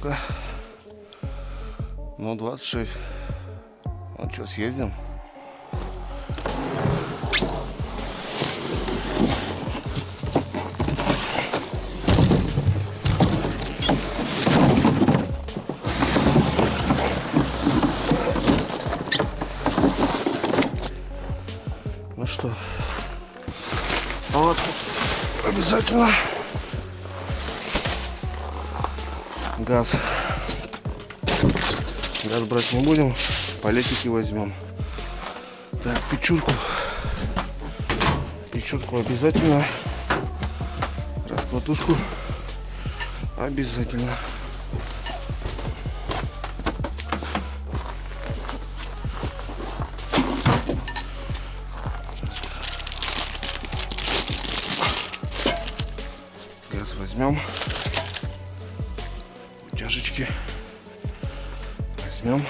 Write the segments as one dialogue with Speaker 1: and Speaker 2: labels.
Speaker 1: Пробка. Ну, 26. Ну что, съездим? Ну что, палатку обязательно. Газ. Газ брать не будем, палетики возьмем. Так, печурку. Печурку обязательно. Раскладушку обязательно. Газ возьмем. Утяжечки возьмем.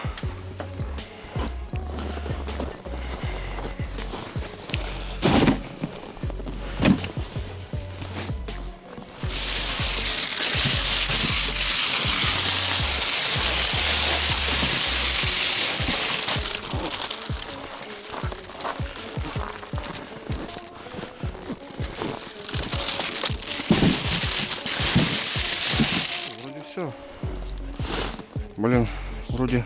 Speaker 1: Все. Блин, вроде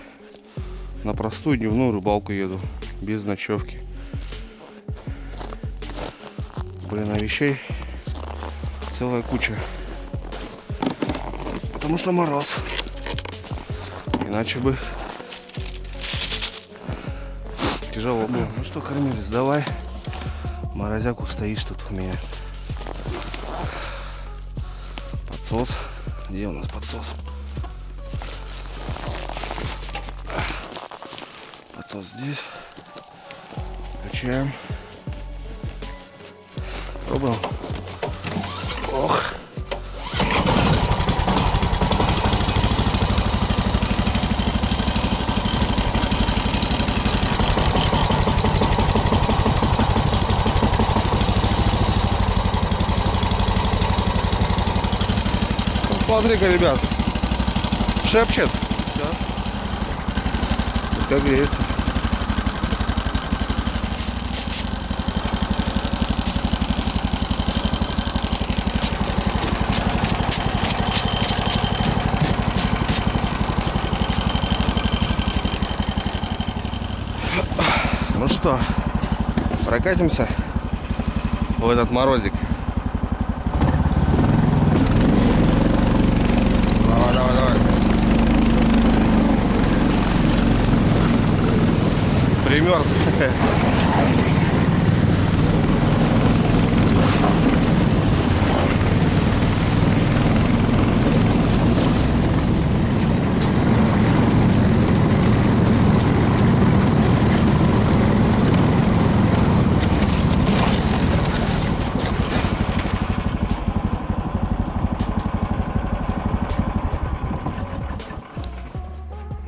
Speaker 1: на простую дневную рыбалку еду, без ночевки. Блин, а вещей целая куча. Потому что мороз. Иначе бы тяжело было. Ну что, кормились, давай. Морозяку стоишь тут у меня. Подсос. Где у нас подсос? Подсос здесь. Включаем. Пробуем. Ох. Смотри-ка, ребят, шепчет. Все. Пускай греется. Ну что, прокатимся в этот морозик. Примерз.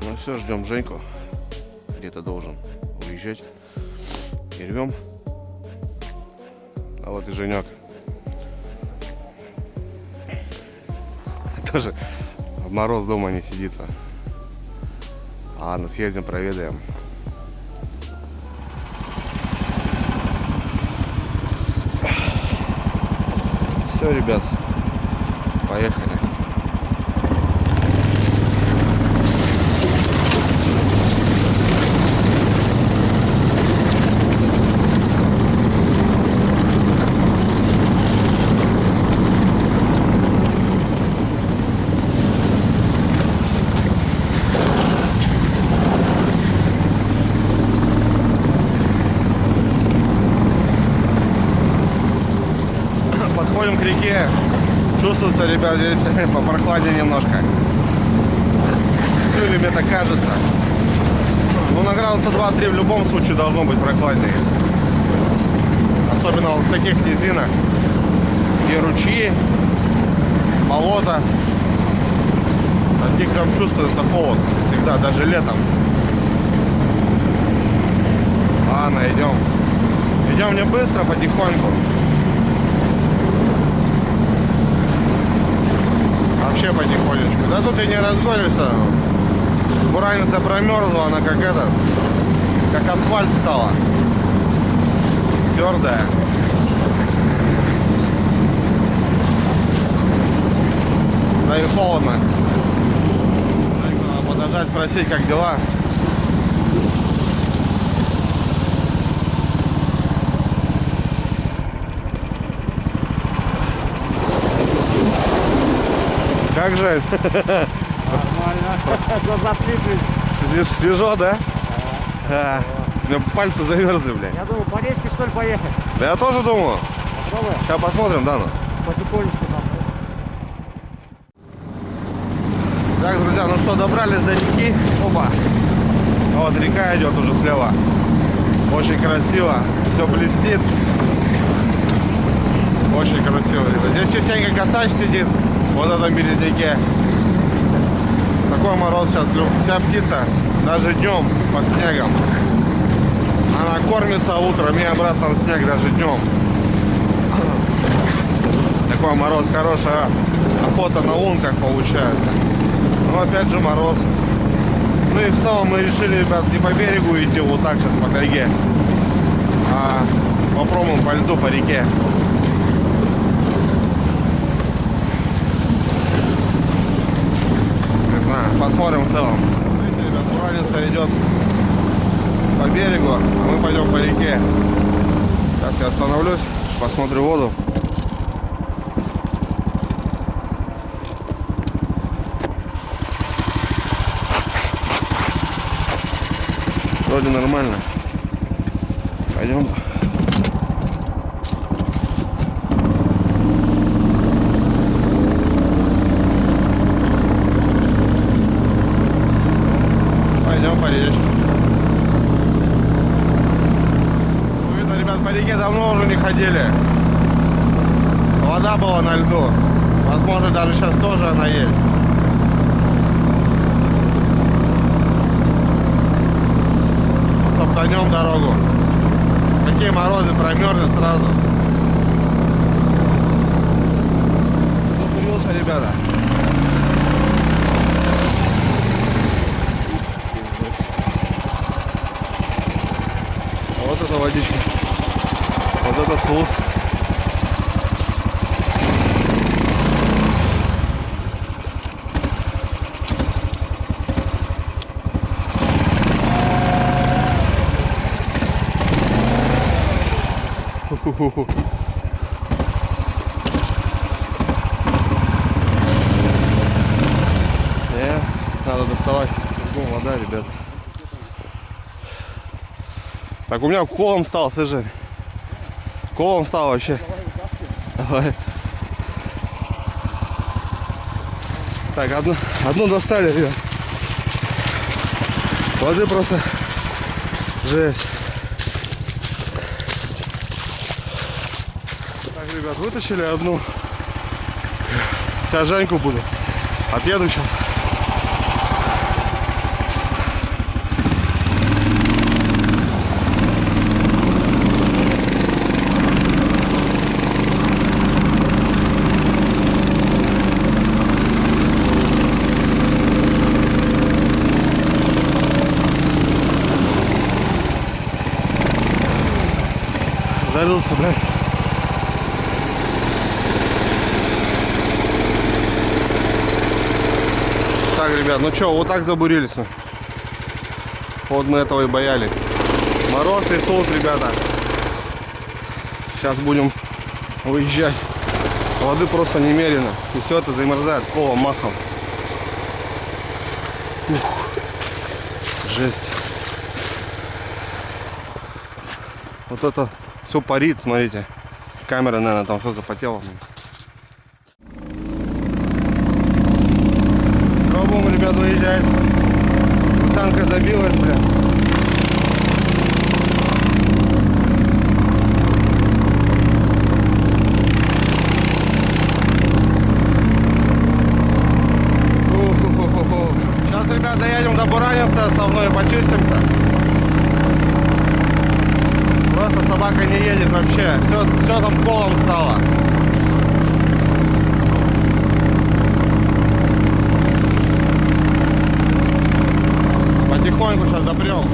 Speaker 1: Ну все, ждем Женьку. Где-то должен уезжать. И рвем. А вот и Женек. Тоже в мороз дома не сидится. Ладно, съездим, проведаем. Все, ребят, поехали. Подходим к реке. Чувствуется, ребят, здесь попрохладнее немножко. Или мне так кажется. Ну, на градуса 2-3 в любом случае должно быть прохладнее. Особенно вот в таких низинах, где ручьи, болото. От них прям чувствуется холод. Всегда, даже летом. Ладно, идем. Идем не быстро, потихоньку. Вообще потихонечку. Да тут и не разгонишься. Бураница промерзла, она как как асфальт стала. Твердая. Да и холодно. Надо подождать, спросить, как дела. Как же?
Speaker 2: Нормально. Глаза слипли.
Speaker 1: Свежо, да? Да. У меня пальцы замерзли, блядь.
Speaker 2: Я думаю, по речке что ли поехать?
Speaker 1: Я тоже думаю.
Speaker 2: Попробуем?
Speaker 1: Сейчас посмотрим, да, ну.
Speaker 2: Потихонечку там.
Speaker 1: Так, друзья, ну что, добрались до реки. Опа. Вот река идет уже слева. Очень красиво. Все блестит. Очень красиво. Здесь частенько косач сидит. Вот в этом березняке. Такой мороз сейчас. Вся птица, даже днем под снегом. Она кормится утром и обратно в снег даже днем. Такой мороз, хорошая охота на лунках получается. Но опять же мороз. Ну и в целом мы решили, ребят, не по берегу идти вот так сейчас по тайге, а попробуем по льду, по реке. Не знаю, посмотрим в целом. Видите, ребят, бураница идет по берегу, а мы пойдем по реке. Сейчас я остановлюсь, посмотрю воду. Вроде нормально. Пойдем. Пойдем по речке. Ну, видно, ребят, по реке давно уже не ходили. Вода была на льду. Возможно, даже сейчас тоже она есть. Топтанем дорогу. Какие морозы, промерзнет сразу. Закурился, ребята. Вот это водичка. Вот это суд. Надо доставать. Вода, ребят. Так, у меня колом стал, слышишь? Колом стал вообще. Давай. Так, одну достали, ребят. Воды просто жесть. Так, ребят, вытащили одну. Сейчас Женьку буду. Отъеду сейчас. Зарылся, блядь. Так, ребят, ну что, вот так забурились мы. Вот мы этого и боялись. Мороз и суд, ребята. Сейчас будем уезжать. Воды просто немерено. И все это замерзает колом, махом. Ух. Жесть. Вот это все парит, смотрите. Камера, наверное, там все запотела. Пробуем, ребят, выезжать. Танка забилась, бля. Сейчас, ребят, доедем до Бураницы, со мной почистимся. Просто собака не едет вообще. Все там колом стало. потихоньку сейчас запрем.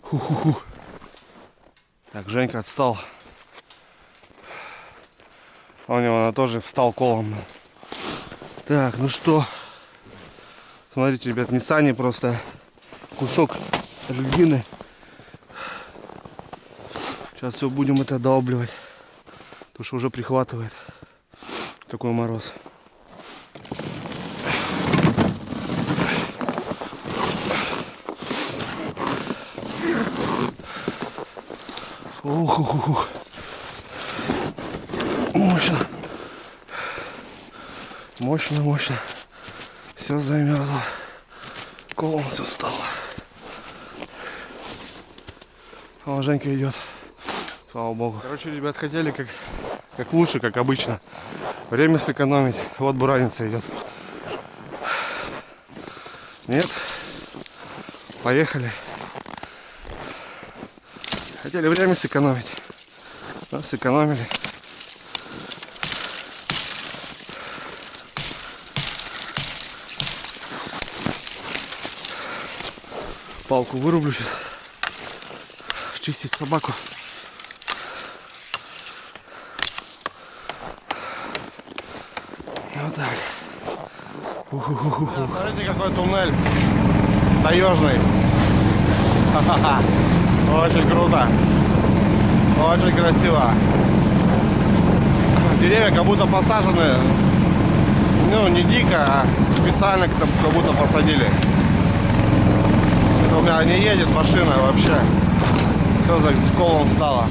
Speaker 1: Ху-ху-ху. Так, Женька отстал. А у него она тоже встал колом. Так, ну что. Смотрите, ребят, не сани, просто кусок льдины. Сейчас все будем это долбливать. Потому что уже прихватывает. Такой мороз. Ух-ух-ух. Мощно. Мощно, мощно. Все замерзло. Колом все стало. О, Женька идет. Слава богу. Короче, ребят, хотели как лучше, как обычно. Время сэкономить. Вот бураница идет. Нет. Поехали. Хотели время сэкономить. Да, сэкономили. Палку вырублю сейчас. Чистить собаку. Вот так. Смотрите, какой туннель. Таежный. Очень круто. Очень красиво. Деревья как будто посажены. Ну, не дико, а специально как будто посадили. Это у меня не едет машина вообще. Все за колом стало.